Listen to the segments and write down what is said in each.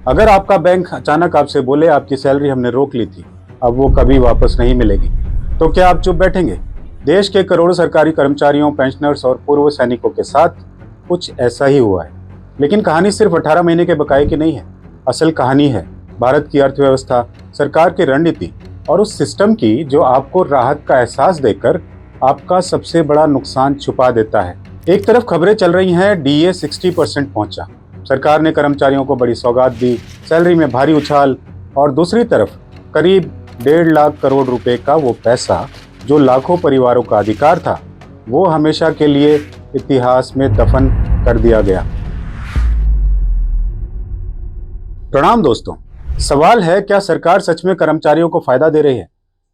अगर आपका बैंक अचानक आपसे बोले आपकी सैलरी हमने रोक ली थी, अब वो कभी वापस नहीं मिलेगी, तो क्या आप चुप बैठेंगे? देश के करोड़ों सरकारी कर्मचारियों, पेंशनर्स और पूर्व सैनिकों के साथ कुछ ऐसा ही हुआ है। लेकिन कहानी सिर्फ 18 महीने के बकाये की नहीं है। असल कहानी है भारत की अर्थव्यवस्था, सरकार की रणनीति और उस सिस्टम की जो आपको राहत का एहसास देकर आपका सबसे बड़ा नुकसान छुपा देता है। एक तरफ खबरें चल रही हैं, डीए 60% पहुंचा, सरकार ने कर्मचारियों को बड़ी सौगात दी, सैलरी में भारी उछाल, और दूसरी तरफ करीब 1.5 लाख करोड़ रुपए का वो पैसा जो लाखों परिवारों का अधिकार था, वो हमेशा के लिए इतिहास में दफन कर दिया गया। प्रणाम दोस्तों। सवाल है, क्या सरकार सच में कर्मचारियों को फायदा दे रही है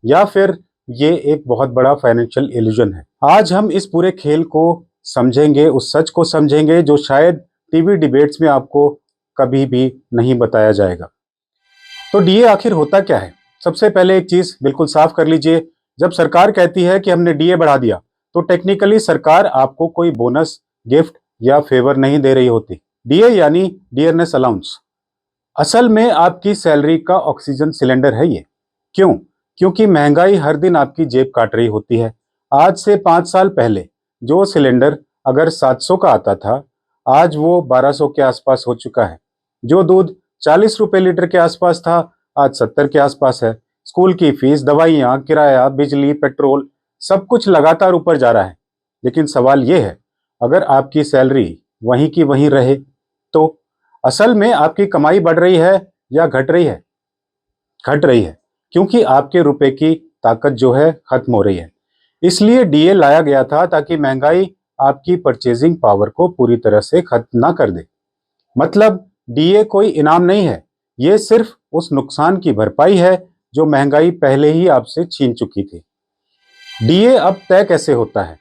या फिर ये एक बहुत बड़ा फाइनेंशियल इल्यूजन है? आज हम इस पूरे खेल को समझेंगे, उस सच को समझेंगे जो शायद टीवी डिबेट्स में आपको कभी भी नहीं बताया जाएगा। तो डीए आखिर होता क्या है? सबसे पहले एक चीज बिल्कुल साफ कर लीजिए, जब सरकार कहती है कि हमने डीए बढ़ा दिया, तो टेक्निकली सरकार आपको कोई बोनस, गिफ्ट या फेवर नहीं दे रही होती। डीए यानी डियरनेस अलाउंस। असल में आपकी सैलरी का ऑक्सीजन सिलेंडर है ये। क्यों? क्योंकि महंगाई हर दिन आपकी जेब काट रही होती है। आज से 5 साल पहले जो सिलेंडर अगर 700 का आता था, आज वो 1200 के आसपास हो चुका है। जो दूध 40 रुपए लीटर के आसपास था, आज 70 के आसपास है। स्कूल की फीस, दवाइयाँ, किराया, बिजली, पेट्रोल, सब कुछ लगातार ऊपर जा रहा है। लेकिन सवाल ये है, अगर आपकी सैलरी वहीं की वहीं रहे तो असल में आपकी कमाई बढ़ रही है या घट रही है? घट रही है, क्योंकि आपके रुपए की ताकत जो है खत्म हो रही है। इसलिए डीए लाया गया था ताकि महंगाई आपकी परचेजिंग पावर को पूरी तरह से खत्म ना कर दे। मतलब डीए कोई इनाम नहीं है, ये सिर्फ उस नुकसान की भरपाई है जो महंगाई पहले ही आपसे छीन चुकी थी। डीए अब तय कैसे होता है?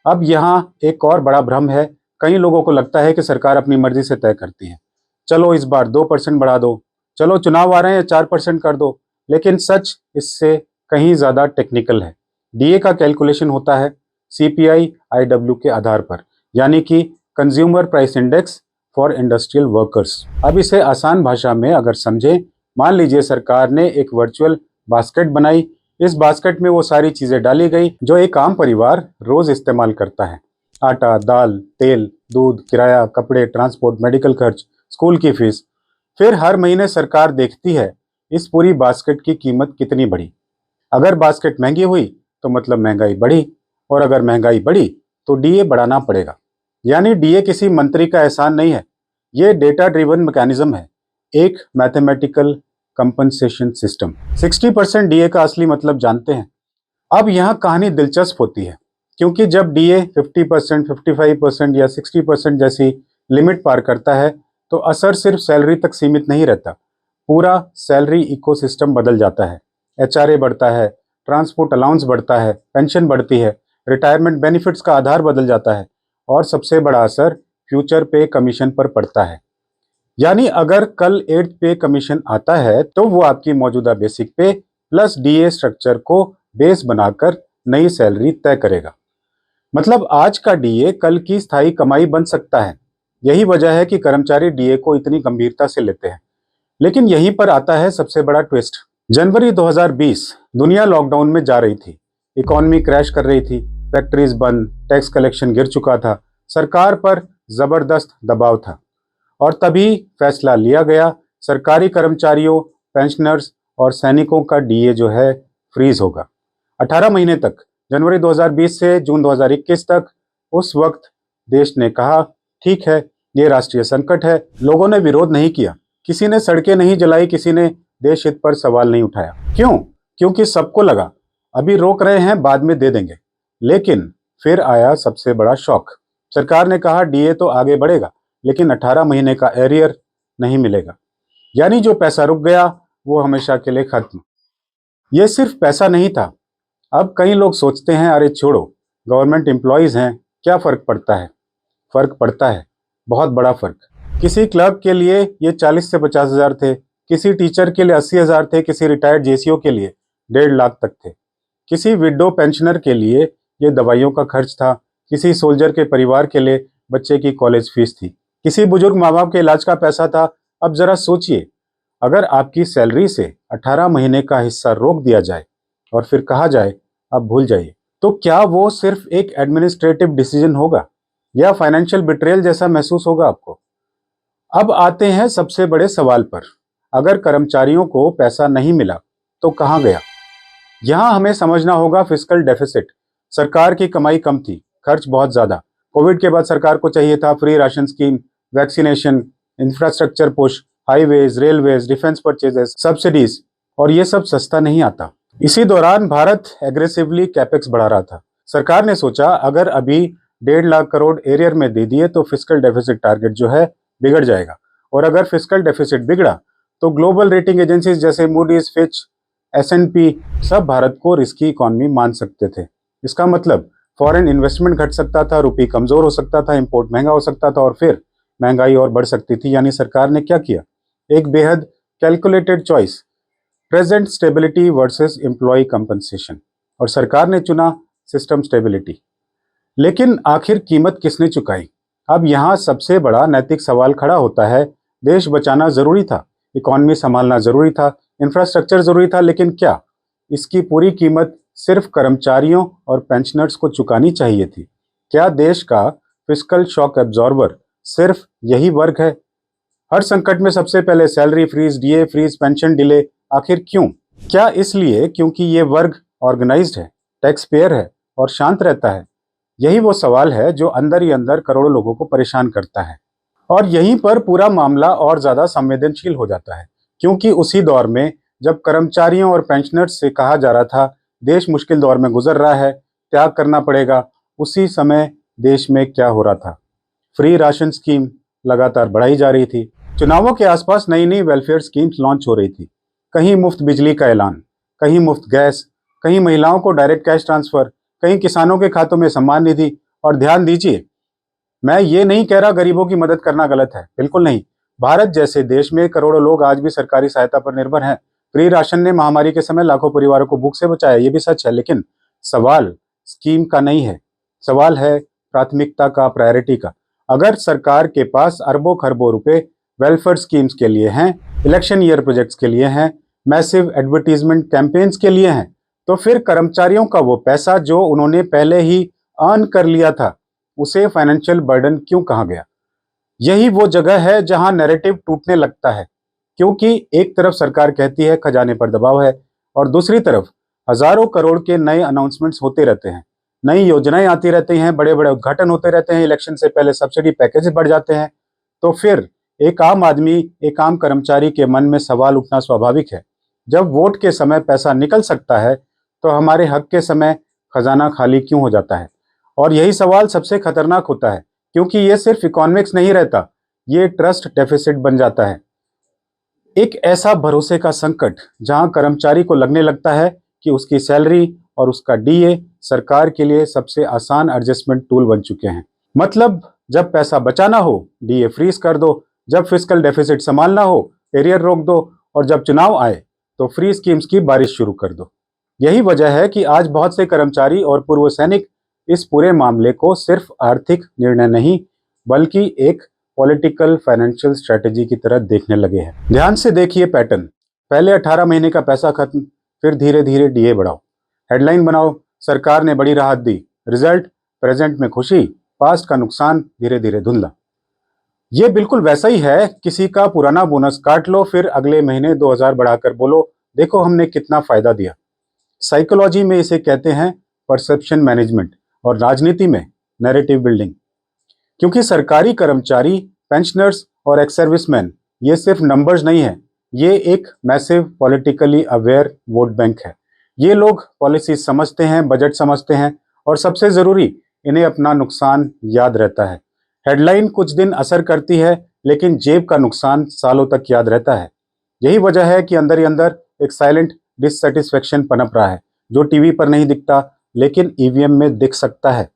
अब यहाँ एक और बड़ा भ्रम है। कई लोगों को लगता है कि सरकार अपनी मर्जी से तय करती है। चलो इस बार 2% बढ़ा दो, चलो चुनाव आ रहे हैं 4% कर दो। लेकिन सच इससे कहीं ज्यादा टेक्निकल है। डीए का कैलकुलेशन होता है सीपीआई आईडब्ल्यू के आधार पर, यानी कि consumer price index for industrial workers. अब इसे आसान भाषा में अगर समझें, मान लीजिए सरकार ने एक वर्चुअल बास्केट बनाई। इस बास्केट में वो सारी चीजें डाली गई जो एक आम परिवार रोज इस्तेमाल करता है। आटा, दाल, तेल, दूध, किराया, कपड़े, ट्रांसपोर्ट, मेडिकल खर्च, स्कूल की फीस। फिर हर महीने सरकार देखती है इस पूरी बास्केट की कीमत कितनी बढ़ी। अगर बास्केट महंगी हुई तो मतलब महंगाई बढ़ी, और अगर महंगाई बढ़ी तो डीए बढ़ाना पड़ेगा। यानी डीए किसी मंत्री का एहसान नहीं है, ये डेटा ड्रिवन मैकेनिज्म है, एक मैथमेटिकल कंपनसेशन सिस्टम। 60% डीए का असली मतलब जानते हैं? अब यहाँ कहानी दिलचस्प होती है, क्योंकि जब डीए 50%, 55% या 60% जैसी लिमिट पार करता है, तो असर सिर्फ सैलरी तक सीमित नहीं रहता। पूरा सैलरी इकोसिस्टम बदल जाता है। एचआरए बढ़ता है, ट्रांसपोर्ट अलाउंस बढ़ता है, पेंशन बढ़ती है, रिटायरमेंट बेनिफिट्स का आधार बदल जाता है, और सबसे बड़ा असर फ्यूचर पे कमीशन पर पड़ता है। यानी अगर कल 8th पे कमीशन आता है तो वो आपकी मौजूदा बेसिक पे प्लस डीए स्ट्रक्चर को बेस बनाकर नई सैलरी तय करेगा। मतलब आज का डीए कल की स्थायी कमाई बन सकता है। यही वजह है कि कर्मचारी डीए को इतनी गंभीरता से लेते हैं। लेकिन यहीं पर आता है सबसे बड़ा ट्विस्ट। जनवरी 2020 दुनिया लॉकडाउन में जा रही थी, इकोनॉमी क्रैश कर रही थी, फैक्ट्रीज बंद, टैक्स कलेक्शन गिर चुका था, सरकार पर जबरदस्त दबाव था। और तभी फैसला लिया गया, सरकारी कर्मचारियों, पेंशनर्स और सैनिकों का डीए जो है फ्रीज होगा 18 महीने तक, जनवरी 2020 से जून 2021 तक। उस वक्त देश ने कहा, ठीक है, ये राष्ट्रीय संकट है। लोगों ने विरोध नहीं किया, किसी ने सड़कें नहीं जलाई, किसी ने देश हित पर सवाल नहीं उठाया। क्यों? क्योंकि सबको लगा अभी रोक रहे हैं, बाद में दे देंगे। लेकिन फिर आया सबसे बड़ा शौक। सरकार ने कहा डीए तो आगे बढ़ेगा, लेकिन 18 महीने का एरियर नहीं मिलेगा। यानी जो पैसा रुक गया वो हमेशा के लिए खत्म। ये सिर्फ पैसा नहीं था। अब कई लोग सोचते हैं, अरे छोड़ो, गवर्नमेंट एम्प्लॉयज हैं, क्या फर्क पड़ता है? फर्क पड़ता है, बहुत बड़ा फर्क। किसी क्लर्क के लिए ये 40 से 50 हजार थे, किसी टीचर के लिए 80 हजार थे, किसी रिटायर्ड जेसीओ के लिए 1.5 लाख तक थे, किसी विडो पेंशनर के लिए ये दवाइयों का खर्च था, किसी सोल्जर के परिवार के लिए बच्चे की कॉलेज फीस थी, किसी बुजुर्ग माँ बाप के इलाज का पैसा था। अब जरा सोचिए, अगर आपकी सैलरी से 18 महीने का हिस्सा रोक दिया जाए और फिर कहा जाए अब भूल जाइए, तो क्या वो सिर्फ एक एडमिनिस्ट्रेटिव डिसीजन होगा या फाइनेंशियल बिट्रेयल जैसा महसूस होगा आपको? अब आते हैं सबसे बड़े सवाल पर। अगर कर्मचारियों को पैसा नहीं मिला तो कहां गया? यहां हमें समझना होगा फिस्कल डेफिसिट। सरकार की कमाई कम थी, खर्च बहुत ज्यादा। कोविड के बाद सरकार को चाहिए था free ration scheme, vaccination, infrastructure push, highways, railways, defence purchases, subsidies, और ये सब सस्ता नहीं आता। इसी दौरान भारत एग्रेसिवली कैपेक्स बढ़ा रहा था। सरकार ने सोचा अगर अभी 1.5 लाख करोड़ एरियर में दे दिए तो फिस्कल डेफिसिट टारगेट जो है बिगड़ जाएगा, और अगर फिस्कल डेफिसिट बिगड़ा तो ग्लोबल रेटिंग एजेंसीज जैसे मूडीज, फिच, S&P सब भारत को रिस्की इकॉनमी मान सकते थे। इसका मतलब फॉरेन इन्वेस्टमेंट घट सकता था, रुपये कमजोर हो सकता था, इंपोर्ट महंगा हो सकता था और फिर महंगाई और बढ़ सकती थी। यानी सरकार ने क्या किया? एक बेहद calculated choice, present stability versus employee compensation, और सरकार ने चुना सिस्टम स्टेबिलिटी। लेकिन आखिर कीमत किसने चुकाई? अब यहाँ सबसे बड़ा नैतिक सवाल खड़ा होता है। देश बचाना जरूरी था, इकॉनमी संभालना जरूरी था, इंफ्रास्ट्रक्चर जरूरी था, लेकिन क्या इसकी पूरी कीमत सिर्फ कर्मचारियों और पेंशनर्स को चुकानी चाहिए थी? क्या देश का फिस्कल शॉक एब्जॉर्बर सिर्फ यही वर्ग है? हर संकट में सबसे पहले salary freeze, DA freeze, pension delay, आखिर क्यों? क्या इसलिए क्योंकि ये वर्ग ऑर्गेनाइज्ड है, टैक्स पेयर है और शांत रहता है? यही वो सवाल है जो अंदर ही अंदर करोड़ों लोगों को परेशान करता है। और यहीं पर पूरा मामला और ज्यादा संवेदनशील हो जाता है, क्योंकि उसी दौर में जब कर्मचारियों और पेंशनर्स से कहा जा रहा था देश मुश्किल दौर में गुजर रहा है, त्याग करना पड़ेगा, उसी समय देश में क्या हो रहा था? फ्री राशन स्कीम लगातार बढ़ाई जा रही थी। चुनावों के आसपास नई नई वेलफेयर स्कीम्स लॉन्च हो रही थी। कहीं मुफ्त बिजली का ऐलान, कहीं मुफ्त गैस, कहीं महिलाओं को डायरेक्ट कैश ट्रांसफर, कहीं किसानों के खातों में सम्मान निधि। और ध्यान दीजिए, मैं ये नहीं कह रहा गरीबों की मदद करना गलत है, बिल्कुल नहीं। भारत जैसे देश में करोड़ों लोग आज भी सरकारी सहायता पर निर्भर हैं। फ्री राशन ने महामारी के समय लाखों परिवारों को भूख से बचाया, ये भी सच है। लेकिन सवाल स्कीम का नहीं है, सवाल है प्राथमिकता का, प्रायोरिटी का। अगर सरकार के पास अरबों खरबों रुपए वेलफेयर स्कीम्स के लिए हैं, इलेक्शन ईयर प्रोजेक्ट्स के लिए हैं, मैसिव एडवर्टीजमेंट कैंपेन्स के लिए हैं, तो फिर कर्मचारियों का वो पैसा जो उन्होंने पहले ही अर्न कर लिया था, उसे फाइनेंशियल बर्डन क्यों कहा गया? यही वो जगह है जहां नैरेटिव टूटने लगता है, क्योंकि एक तरफ सरकार कहती है खजाने पर दबाव है और दूसरी तरफ हजारों करोड़ के नए अनाउंसमेंट्स होते रहते हैं, नई योजनाएं आती रहती हैं, बड़े बड़े उद्घाटन होते रहते हैं, इलेक्शन से पहले सब्सिडी पैकेज बढ़ जाते हैं। तो फिर एक आम आदमी, एक आम कर्मचारी के मन में सवाल उठना स्वाभाविक है। जब वोट के समय पैसा निकल सकता है तो हमारे हक के समय खजाना खाली क्यों हो जाता है? और यही सवाल सबसे खतरनाक होता है, क्योंकि ये सिर्फ इकोनॉमिक्स नहीं रहता, ये ट्रस्ट डेफिसिट बन जाता है। एक ऐसा भरोसे का संकट जहां कर्मचारी को लगने लगता है कि उसकी सैलरी और उसका डीए सरकार के लिए सबसे आसान एडजस्टमेंट टूल बन चुके हैं। मतलब जब पैसा बचाना हो डीए फ्रीज कर दो, जब फिस्कल डेफिसिट संभालना हो एरियर रोक दो, और जब चुनाव आए तो फ्री स्कीम्स की बारिश शुरू कर दो। यही वजह है कि आज बहुत से कर्मचारी और पूर्व सैनिक इस पूरे मामले को सिर्फ आर्थिक निर्णय नहीं बल्कि एक पॉलिटिकल फाइनेंशियल स्ट्रेटेजी की तरह देखने लगे हैं। ध्यान से देखिए पैटर्न। पहले 18 महीने का पैसा खत्म, फिर धीरे धीरे डीए बढ़ाओ, हेडलाइन बनाओ सरकार ने बड़ी राहत दी, रिजल्ट प्रेजेंट में खुशी, पास्ट का नुकसान धीरे धीरे धुंधला। ये बिल्कुल वैसा ही है, किसी का पुराना बोनस काट लो फिर अगले महीने 2000 बढ़ाकर बोलो देखो हमने कितना फायदा दिया। साइकोलॉजी में इसे कहते हैं परसेप्शन मैनेजमेंट और राजनीति में नैरेटिव बिल्डिंग। क्योंकि सरकारी कर्मचारी, पेंशनर्स और एक्स सर्विसमैन ये सिर्फ नंबर्स नहीं है, ये एक massive politically aware vote bank है। ये लोग पॉलिसी समझते हैं, बजट समझते हैं और सबसे जरूरी इन्हें अपना नुकसान याद रहता है। हेडलाइन कुछ दिन असर करती है लेकिन जेब का नुकसान सालों तक याद रहता है। यही वजह है कि अंदर ही अंदर एक साइलेंट डिससेटिस्फेक्शन पनप रहा है, जो टीवी पर नहीं दिखता लेकिन ईवीएम में दिख सकता है।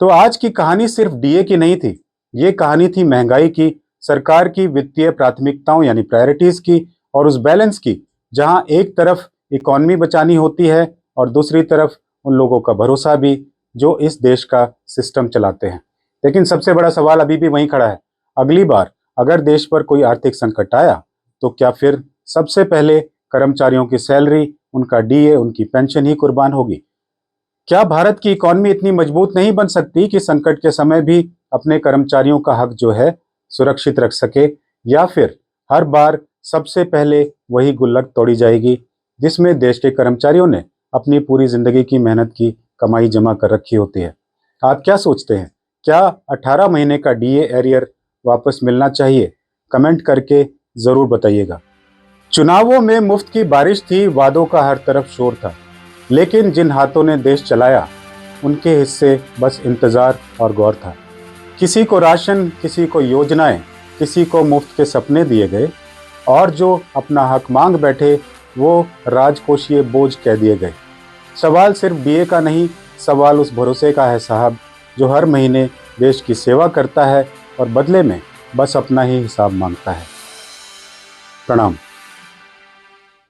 तो आज की कहानी सिर्फ डीए की नहीं थी, ये कहानी थी महंगाई की, सरकार की वित्तीय प्राथमिकताओं यानी प्रायोरिटीज की, और उस बैलेंस की जहां एक तरफ इकॉनमी बचानी होती है और दूसरी तरफ उन लोगों का भरोसा भी जो इस देश का सिस्टम चलाते हैं। लेकिन सबसे बड़ा सवाल अभी भी वहीं खड़ा है, अगली बार अगर देश पर कोई आर्थिक संकट आया तो क्या फिर सबसे पहले कर्मचारियों की सैलरी, उनका डीए, उनकी पेंशन ही कुर्बान होगी? क्या भारत की इकॉनमी इतनी मजबूत नहीं बन सकती कि संकट के समय भी अपने कर्मचारियों का हक जो है सुरक्षित रख सके? या फिर हर बार सबसे पहले वही गुल्लक तोड़ी जाएगी जिसमें देश के कर्मचारियों ने अपनी पूरी जिंदगी की मेहनत की कमाई जमा कर रखी होती है? आप क्या सोचते हैं? क्या 18 महीने का डीए एरियर वापस मिलना चाहिए? कमेंट करके जरूर बताइएगा। चुनावों में मुफ्त की बारिश थी, वादों का हर तरफ शोर था, लेकिन जिन हाथों ने देश चलाया उनके हिस्से बस इंतजार और गौर था। किसी को राशन, किसी को योजनाएं, किसी को मुफ्त के सपने दिए गए, और जो अपना हक मांग बैठे वो राजकोषीय बोझ कह दिए गए। सवाल सिर्फ डीए का नहीं, सवाल उस भरोसे का है साहब, जो हर महीने देश की सेवा करता है और बदले में बस अपना ही हिसाब मांगता है। प्रणाम।